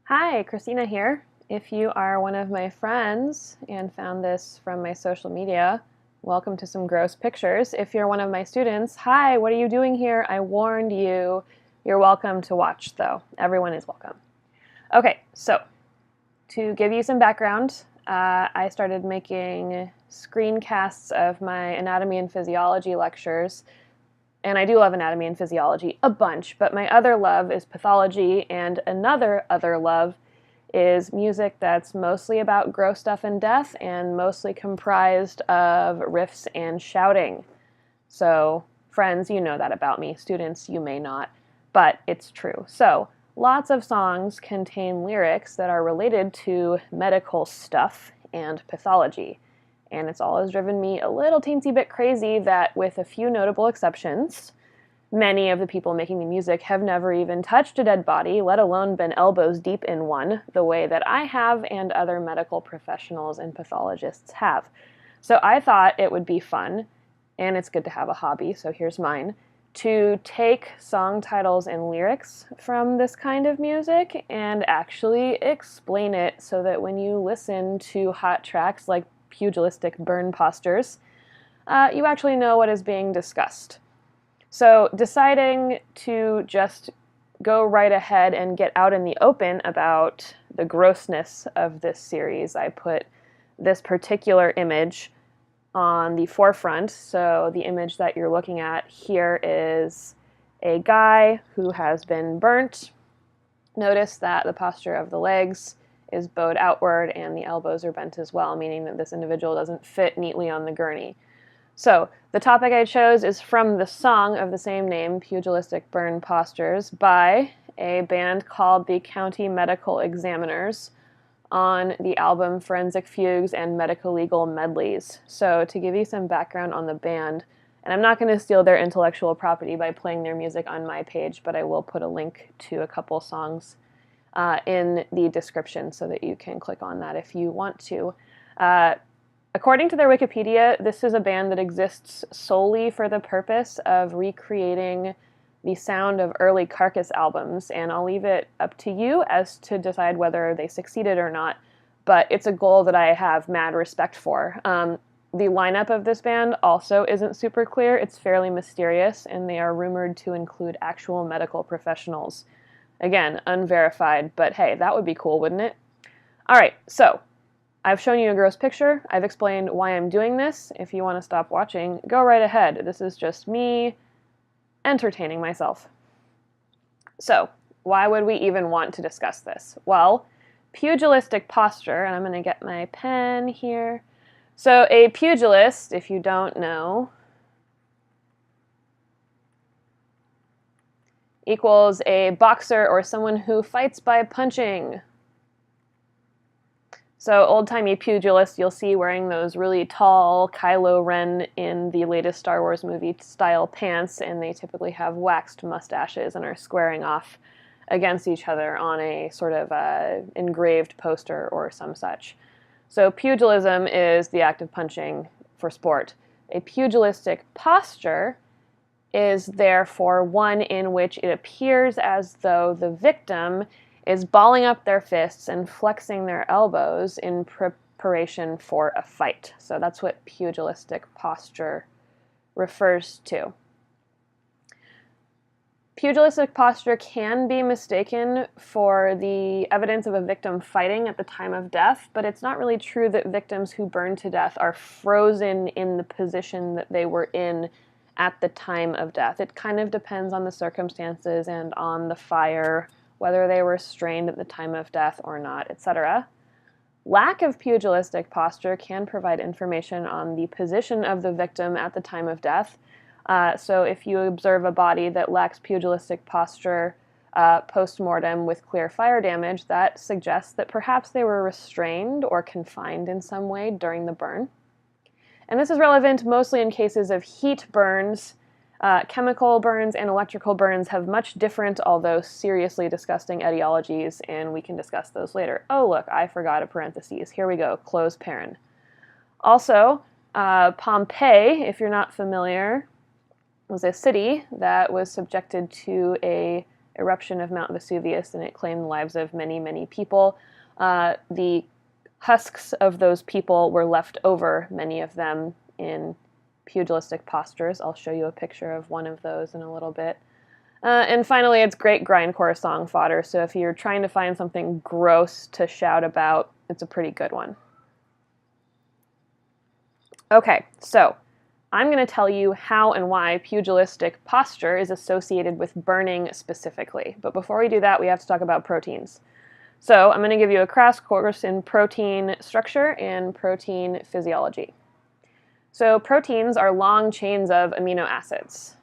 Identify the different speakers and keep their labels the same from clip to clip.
Speaker 1: Hi, Christina here. If you are one of my friends and found this from my social media, welcome to some gross pictures. If you're one of my students, hi, what are you doing here? I warned you. You're welcome to watch, though. Everyone is welcome. Okay, so to give you some background, I started making screencasts of my anatomy and physiology lectures. And I do love anatomy and physiology a bunch, but my other love is pathology, and another other love is music that's mostly about gross stuff and death and mostly comprised of riffs and shouting. So, friends, you know that about me. Students, you may not, but it's true. So, lots of songs contain lyrics that are related to medical stuff and pathology. And it's always driven me a little teensy bit crazy that, with a few notable exceptions, many of the people making the music have never even touched a dead body, let alone been elbows deep in one, the way that I have and other medical professionals and pathologists have. So I thought it would be fun, and it's good to have a hobby, so here's mine, to take song titles and lyrics from this kind of music and actually explain it so that when you listen to hot tracks like Pugilistic burn postures, you actually know what is being discussed. So deciding to just go right ahead and get out in the open about the grossness of this series, I put this particular image on the forefront. So the image that you're looking at here is a guy who has been burnt. Notice that the posture of the legs is bowed outward and the elbows are bent as well, meaning that this individual doesn't fit neatly on the gurney. So the topic I chose is from the song of the same name, Pugilistic Burn Postures, by a band called the County Medical Examiners on the album Forensic Fugues and Medical Legal Medleys. So to give you some background on the band, and I'm not going to steal their intellectual property by playing their music on my page, but I will put a link to a couple songs in the description so that you can click on that if you want to. According to their Wikipedia, this is a band that exists solely for the purpose of recreating the sound of early Carcass albums, and I'll leave it up to you as to decide whether they succeeded or not, but it's a goal that I have mad respect for. The lineup of this band also isn't super clear. It's fairly mysterious, and they are rumored to include actual medical professionals. Again, unverified, but hey, that would be cool, wouldn't it? All right, so I've shown you a gross picture. I've explained why I'm doing this. If you want to stop watching, go right ahead. This is just me entertaining myself. So, why would we even want to discuss this? Well, pugilistic posture, and I'm going to get my pen here. So, a pugilist, if you don't know, equals a boxer or someone who fights by punching. So old-timey pugilists you'll see wearing those really tall Kylo Ren in the latest Star Wars movie style pants, and they typically have waxed mustaches and are squaring off against each other on a sort of engraved poster or some such. So pugilism is the act of punching for sport. A pugilistic posture is therefore one in which it appears as though the victim is balling up their fists and flexing their elbows in preparation for a fight. So that's what pugilistic posture refers to. Pugilistic posture can be mistaken for the evidence of a victim fighting at the time of death, but it's not really true that victims who burn to death are frozen in the position that they were in at the time of death. It kind of depends on the circumstances and on the fire, whether they were strained at the time of death or not, etc. Lack of pugilistic posture can provide information on the position of the victim at the time of death. So if you observe a body that lacks pugilistic posture post-mortem with clear fire damage, that suggests that perhaps they were restrained or confined in some way during the burn. And this is relevant mostly in cases of heat burns. Chemical burns and electrical burns have much different, although seriously disgusting etiologies, and we can discuss those later. Oh, look, I forgot a parentheses. Here we go, close paren. Also, Pompeii, if you're not familiar, was a city that was subjected to a eruption of Mount Vesuvius, and it claimed the lives of many, many people. The husks of those people were left over, many of them in pugilistic postures. I'll show you a picture of one of those in a little bit. And finally, it's great grindcore song fodder, so if you're trying to find something gross to shout about, it's a pretty good one. Okay, so I'm going to tell you how and why pugilistic posture is associated with burning specifically. But before we do that, we have to talk about proteins. So I'm going to give you a crash course in protein structure and protein physiology. So proteins are long chains of amino acids.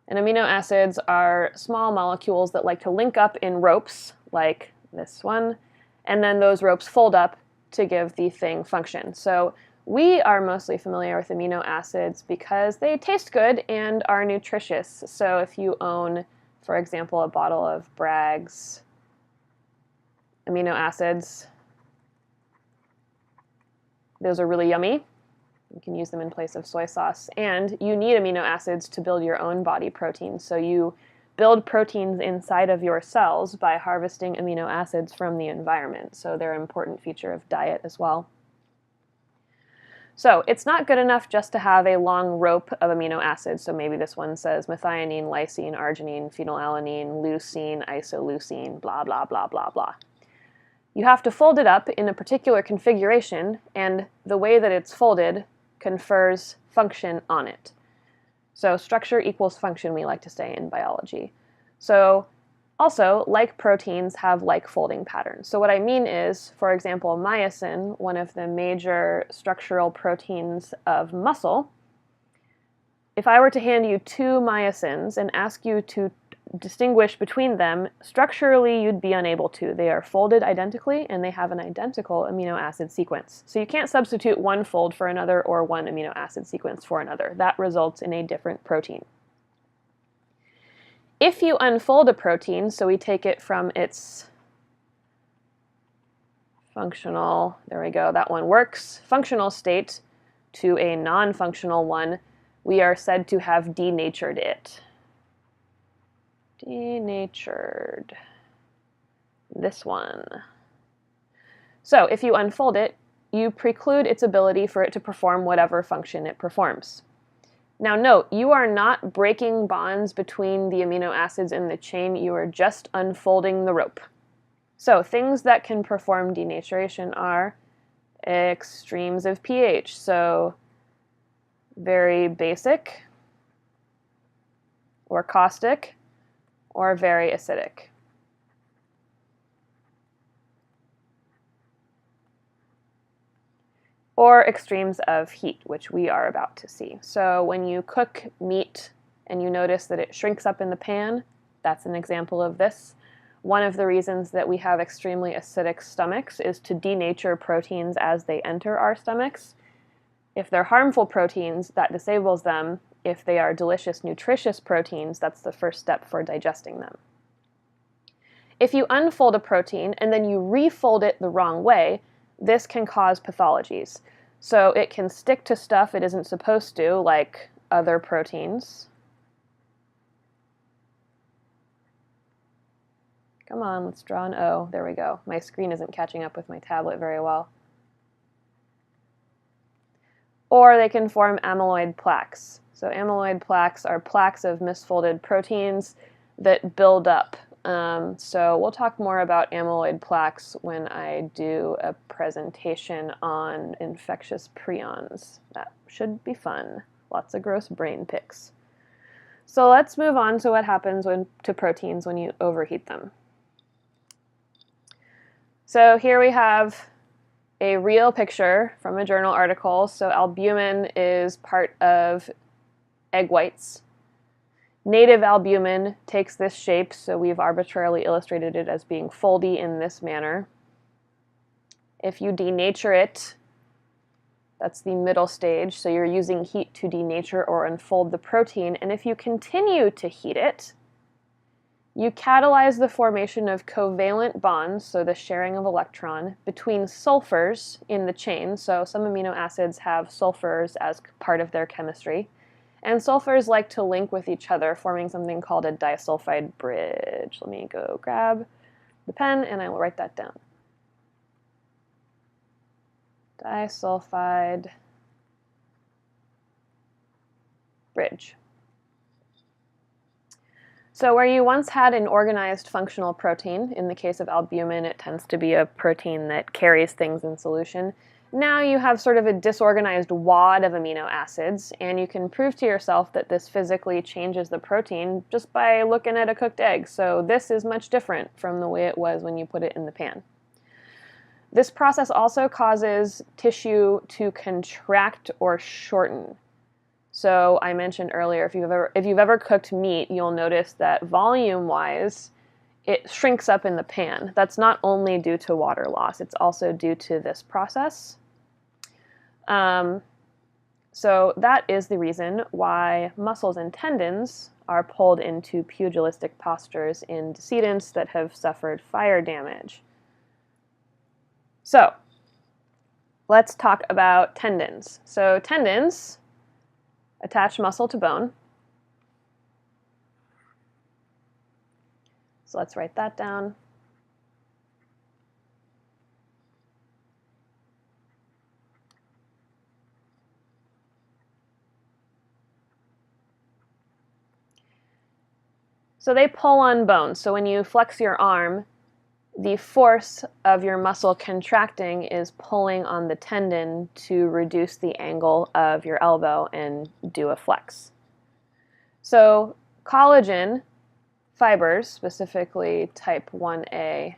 Speaker 1: And amino acids are small molecules that like to link up in ropes, like this one, and then those ropes fold up to give the thing function. So we are mostly familiar with amino acids because they taste good and are nutritious. So if you own, for example, a bottle of Bragg's amino acids, those are really yummy. You can use them in place of soy sauce. And you need amino acids to build your own body protein. So you build proteins inside of your cells by harvesting amino acids from the environment. So they're an important feature of diet as well. So it's not good enough just to have a long rope of amino acids. So maybe this one says methionine, lysine, arginine, phenylalanine, leucine, isoleucine, blah, blah, blah, blah, blah. You have to fold it up in a particular configuration, and the way that it's folded confers function on it. So structure equals function, we like to say in biology. So also, like proteins have like folding patterns. So what I mean is, for example, myosin, one of the major structural proteins of muscle, if I were to hand you two myosins and ask you to distinguish between them, structurally you'd be unable to. They are folded identically and they have an identical amino acid sequence. So you can't substitute one fold for another or one amino acid sequence for another. That results in a different protein. If you unfold a protein, so we take it from its functional, there we go, that one works, functional state to a non-functional one, we are said to have denatured it. Denatured. This one. So if you unfold it, you preclude its ability for it to perform whatever function it performs. Now note, you are not breaking bonds between the amino acids in the chain, you are just unfolding the rope. So things that can perform denaturation are extremes of pH, so very basic, or caustic, or very acidic. Or extremes of heat, which we are about to see. So when you cook meat and you notice that it shrinks up in the pan, that's an example of this. One of the reasons that we have extremely acidic stomachs is to denature proteins as they enter our stomachs. If they're harmful proteins, that disables them. If they are delicious, nutritious proteins, that's the first step for digesting them. If you unfold a protein and then you refold it the wrong way, this can cause pathologies. So it can stick to stuff it isn't supposed to, like other proteins. Come on, let's draw an O. There we go. My screen isn't catching up with my tablet very well. Or they can form amyloid plaques. So amyloid plaques are plaques of misfolded proteins that build up. So we'll talk more about amyloid plaques when I do a presentation on infectious prions. That should be fun. Lots of gross brain pics. So let's move on to what happens to proteins when you overheat them. So here we have a real picture from a journal article. So albumin is part of egg whites. Native albumin takes this shape, so we've arbitrarily illustrated it as being foldy in this manner. If you denature it, that's the middle stage, so you're using heat to denature or unfold the protein, and if you continue to heat it, you catalyze the formation of covalent bonds, so the sharing of electron, between sulfurs in the chain, so some amino acids have sulfurs as part of their chemistry, And sulfurs like to link with each other, forming something called a disulfide bridge. Let me go grab the pen and I will write that down. Disulfide bridge. So where you once had an organized functional protein, in the case of albumin, it tends to be a protein that carries things in solution. Now you have sort of a disorganized wad of amino acids, and you can prove to yourself that this physically changes the protein just by looking at a cooked egg. So this is much different from the way it was when you put it in the pan. This process also causes tissue to contract or shorten. So I mentioned earlier, if you've ever cooked meat, you'll notice that volume-wise, it shrinks up in the pan. That's not only due to water loss, it's also due to this process. So that is the reason why muscles and tendons are pulled into pugilistic postures in decedents that have suffered fire damage. So let's talk about tendons. So tendons attach muscle to bone. So let's write that down. So they pull on bone. So when you flex your arm, the force of your muscle contracting is pulling on the tendon to reduce the angle of your elbow and do a flex. So collagen fibers, specifically type 1A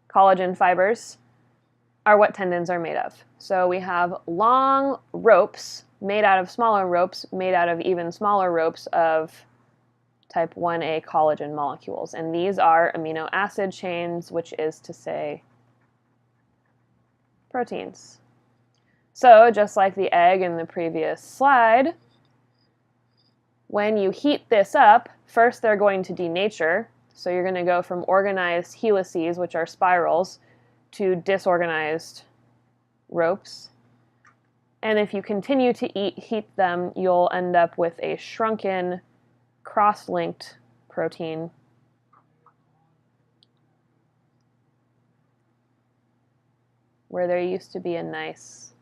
Speaker 1: collagen fibers, are what tendons are made of. So we have long ropes made out of smaller ropes, made out of even smaller ropes of type 1A collagen molecules. And these are amino acid chains, which is to say proteins. So just like the egg in the previous slide, when you heat this up, first they're going to denature. So you're going to go from organized helices, which are spirals, to disorganized ropes. And if you continue to heat them, you'll end up with a shrunken, cross-linked protein where there used to be a nice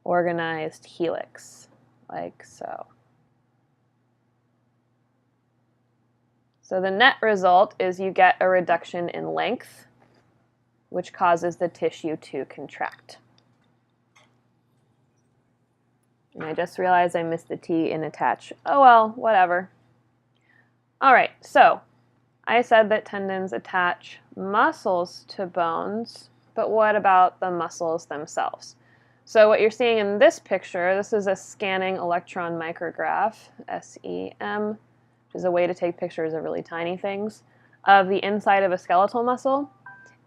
Speaker 1: organized helix, like so. So the net result is you get a reduction in length, which causes the tissue to contract. And I just realized I missed the T in attach. Oh well, whatever. All right, so I said that tendons attach muscles to bones, but what about the muscles themselves? So what you're seeing in this picture, this is a scanning electron micrograph, SEM, which is a way to take pictures of really tiny things, of the inside of a skeletal muscle.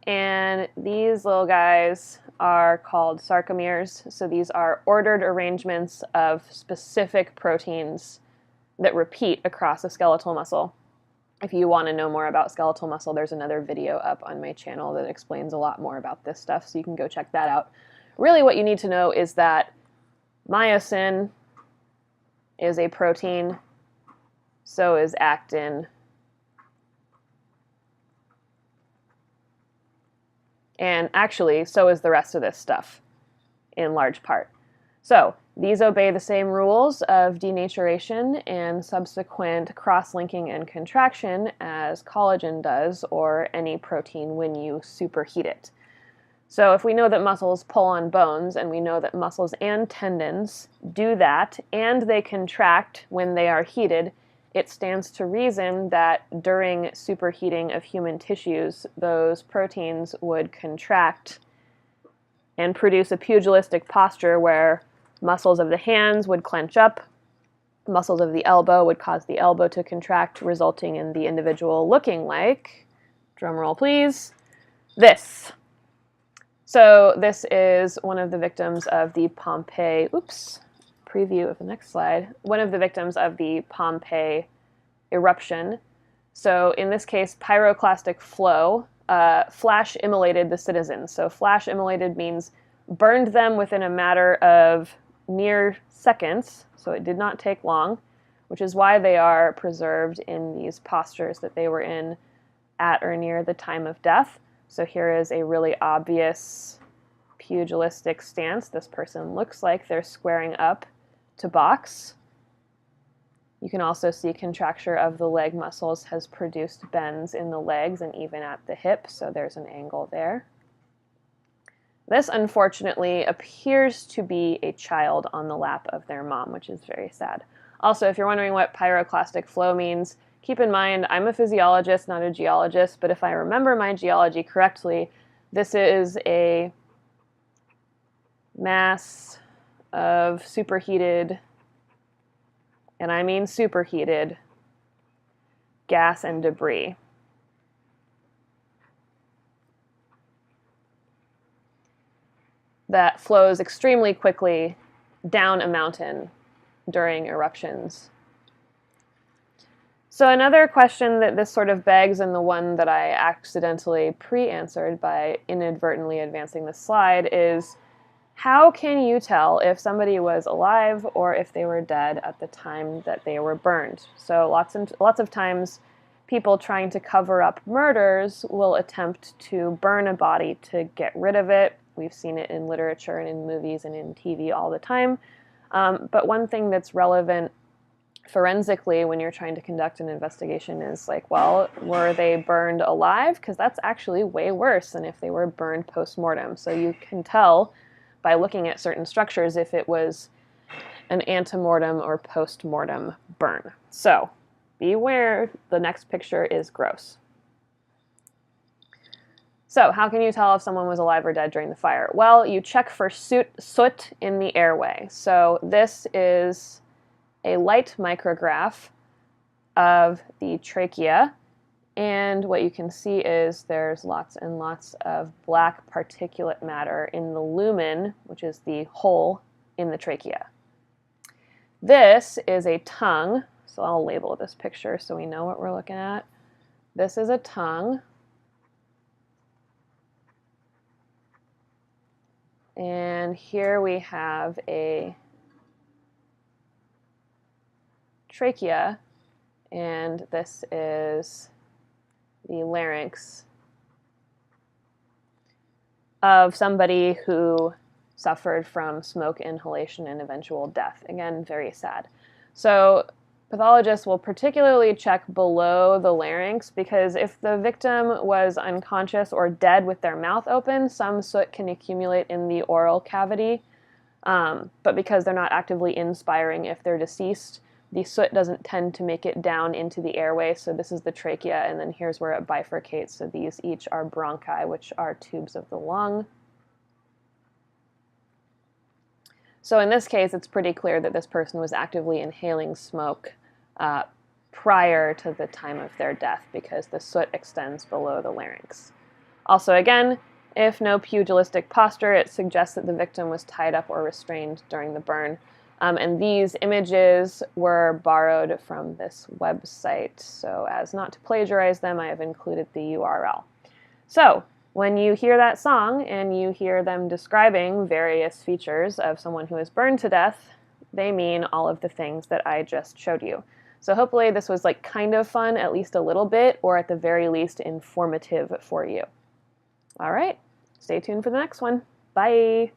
Speaker 1: And these little guys are called sarcomeres. So these are ordered arrangements of specific proteins that repeat across a skeletal muscle. If you want to know more about skeletal muscle, there's another video up on my channel that explains a lot more about this stuff, so you can go check that out. Really what you need to know is that myosin is a protein, so is actin, and actually, so is the rest of this stuff, in large part. So these obey the same rules of denaturation and subsequent cross-linking and contraction as collagen does, or any protein when you superheat it. So if we know that muscles pull on bones, and we know that muscles and tendons do that, and they contract when they are heated, it stands to reason that during superheating of human tissues, those proteins would contract and produce a pugilistic posture where muscles of the hands would clench up, muscles of the elbow would cause the elbow to contract, resulting in the individual looking like, drumroll please, this. So this is one of the victims of the Pompeii, preview of the next slide, one of the victims of the Pompeii eruption. So in this case, pyroclastic flow flash immolated the citizens. So flash immolated means burned them within a matter of mere seconds, so it did not take long, which is why they are preserved in these postures that they were in at or near the time of death. So here is a really obvious pugilistic stance. This person looks like they're squaring up to box. You can also see contracture of the leg muscles has produced bends in the legs and even at the hip, so there's an angle there. This, unfortunately, appears to be a child on the lap of their mom, which is very sad. Also, if you're wondering what pyroclastic flow means, keep in mind I'm a physiologist, not a geologist, but if I remember my geology correctly, this is a mass of superheated, and I mean superheated, gas and debris. That flows extremely quickly down a mountain during eruptions. So another question that this sort of begs, and the one that I accidentally pre-answered by inadvertently advancing the slide, is how can you tell if somebody was alive or if they were dead at the time that they were burned? So lots of times people trying to cover up murders will attempt to burn a body to get rid of it. We've seen it in literature and in movies and in TV all the time. But one thing that's relevant forensically when you're trying to conduct an investigation is like, well, were they burned alive? Because that's actually way worse than if they were burned post-mortem. So you can tell by looking at certain structures if it was an antemortem or post-mortem burn. So beware, the next picture is gross. So how can you tell if someone was alive or dead during the fire? Well, you check for soot in the airway. So this is a light micrograph of the trachea, and what you can see is there's lots and lots of black particulate matter in the lumen, which is the hole in the trachea. This is a tongue, so I'll label this picture so we know what we're looking at. This is a tongue. And here we have a trachea, and this is the larynx of somebody who suffered from smoke inhalation and eventual death. Again, very sad. So pathologists will particularly check below the larynx because if the victim was unconscious or dead with their mouth open, some soot can accumulate in the oral cavity. But because they're not actively inspiring if they're deceased, the soot doesn't tend to make it down into the airway. So this is the trachea, and then here's where it bifurcates. So these each are bronchi, which are tubes of the lung. So in this case, it's pretty clear that this person was actively inhaling smoke prior to the time of their death because the soot extends below the larynx. Also, again, if no pugilistic posture, it suggests that the victim was tied up or restrained during the burn. And these images were borrowed from this website, so as not to plagiarize them, I have included the URL. So when you hear that song and you hear them describing various features of someone who is burned to death, they mean all of the things that I just showed you. So hopefully this was like kind of fun, at least a little bit, or at the very least informative for you. All right, stay tuned for the next one. Bye.